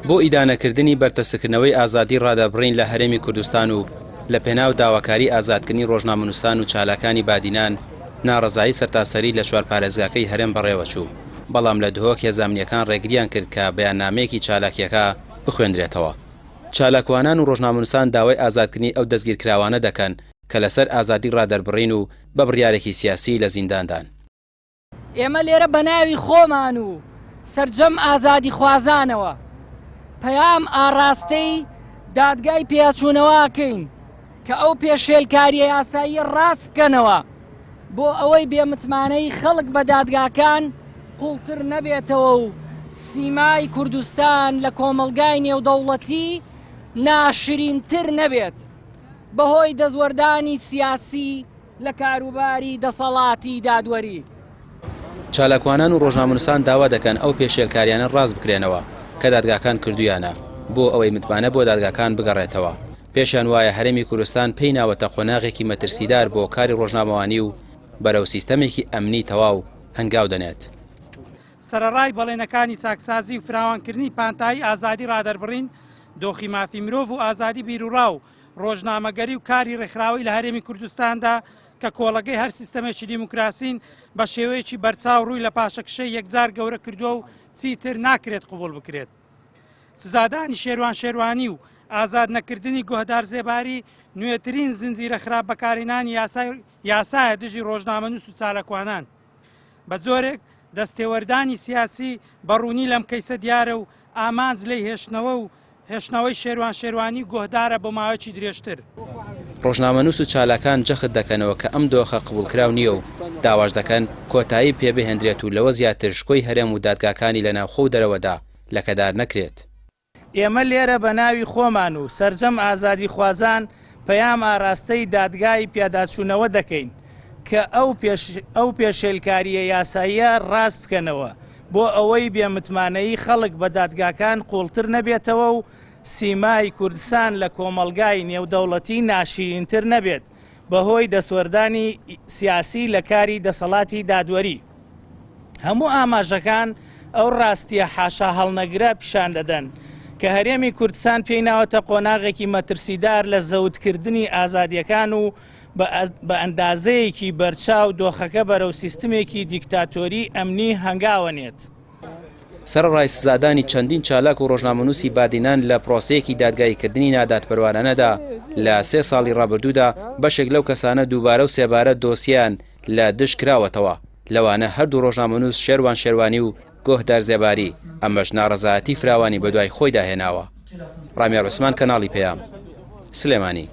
بۆ ئیدانەکردنی بەرپرسکردنەوەی ئازادی ڕادەبڕین لە هەرێمی کوردستان و لە پێناو داواکاری ئازادکردنی ڕۆژنامەنووسان و چالاکانی بادینان ناڕەزایی سەرتاسەری لە چوار پارێزگاکەی هەرێم بەڕێوەچوو، بەڵام لە دهۆک هێزانامنیەکان ڕێگریان کرد کە بەیاننامەیەکی چالاکیەکە بخوێندرێتەوە. چالاکوانان و ڕۆژنامەنووسان داوای ئازادکردنی ئەو دەستگیرکراوانە دەکەن کە لەسەر ئازادی ڕادەربڕین و بە بڕیارێکی سیاسی لە زینداندان. ئێمە لێرە بە ناوی خۆمان و سەرجەم ئازادی خوازانەوە پەیام ئاڕاستەی دادگای پێچوونەوەکەین کە ئەو پێشێلکاریە یاسایی ڕاست بکەنەوە بۆ ئەوەی بێمتمانەی خەڵک بە دادگاکان قوڵتر نەبێتەوە و سیمای کوردستان لە کۆمەلگای نێودەوڵەتی ناشرینتر نەبێت بەهۆی دەزوەردانی سیاسی لە کاروباری دەسەڵاتی دادوەری. چالاکوانان و ڕۆژنامەنووسان داوا دەکەن ئەو پێشێلکاریانە ڕاست بکرێنەوە کە دادگاکان کردویانە بۆ ئەوەی متمانە بۆ دادگاکان بگەڕێتەوە. پێشیان وایە هەرێمی کوردستان پێی ناوەتە قۆناغێکی مەترسیدار بۆ کاری ڕۆژنامەوانی و بەرەو سیستەمێکی ئەمنی تەواو هەنگاو دەنێت. سەرەڕای بەڵێنەکانی چاکسازی و فراوانکردنی پانتایی ئازادی ڕادەربڕین، دۆخی مافی مرۆڤ و ئازادی بیرروڕا و ڕۆژنامەگەری و کاری ڕێکخراوی لە هەرێمی کوردستاندا کە کۆڵەگەی هەر سیستەمێکی دیموکراسین بە شێوەیەکی بەرچاو ڕووی لە پاشەکشەی یەکجار گەورە کردووە و چیتر ناکرێت قبول بکرێت. سزادانی شێروانی و ئازاد نەکردنی گۆهدار زێباری نوێترین زنجیرە خراپ بەکارهێنانی یاسایە دژی ڕۆژنامەنووس و چالاکوانان. بە جۆرێک دەستێوەردانی سیاسی بەڕوونی لەم کەیسە دیارە و ئامانج لی هێشتنەوەی شێروانی گۆهدارە بۆ ماوەیەکی درێژتر. ڕۆژنامەنووس و چالاکان جەخت دەکەنەوە کە ئەم دۆخە قبولکراو نییە و داواش دەکەن کۆتایی پێبهێنرێت و لەوە زیاتر شکۆی هەرێم و دادگاکانی لە ناوخۆ و دەرەوەدا لەکەدار نەکرێت. ئێمە لێرە بە ناوی خۆمان و سەرجەم ئازادی خوازان پەیام ئاراستەی دادگای پیاداچوونەوە دەکەین کە ئەو پێشێلکاریە یاساییە ڕاست بکەنەوە بۆ ئەوەی بێمتمانەی خەڵک بە دادگاکان قوڵتر نەبێتەوە و سیمای کوردستان لە کۆمەلگای نێودەوڵەتی ناشرینتر نەبێت بەهۆی دەسوەردانی سیاسی لە کاری دەسەڵاتی دادوەری. هەموو ئاماژەکان ئەو ڕاستیە حاشا هەڵنەگرە پیشان دەدەن کە هەرێمی کوردستان پێی ناوەتە قۆناغێکی مەترسیدار لە زەوتکردنی ئازادیەکان و بە ئەندازەیەکی بەرچاو دۆخەکە بەرەو سیستمێکی دیکتاتۆری ئەمنی هەنگاوەنێت. سەرڕای سزادانی چەندین چالاک و ڕۆژنامەنووسی بادینان لە پرۆسەیەکی دادگایکردنی نادادپەروانانەدا لە 3 ساڵی ڕابردوودا بەشێک لەو کەسانە دووبارە و سێبارە دۆسییان لە دش کراوەتەوە، لەوانە هەردوو ڕۆژنامەنووس شێروانی و گۆهدار زێباری، ئەمەش ناڕەزایەتی فراوانی بەدوای خۆی داهێناوە. ڕامیار عوسمان، کەناڵی پەیام، سلێمانی.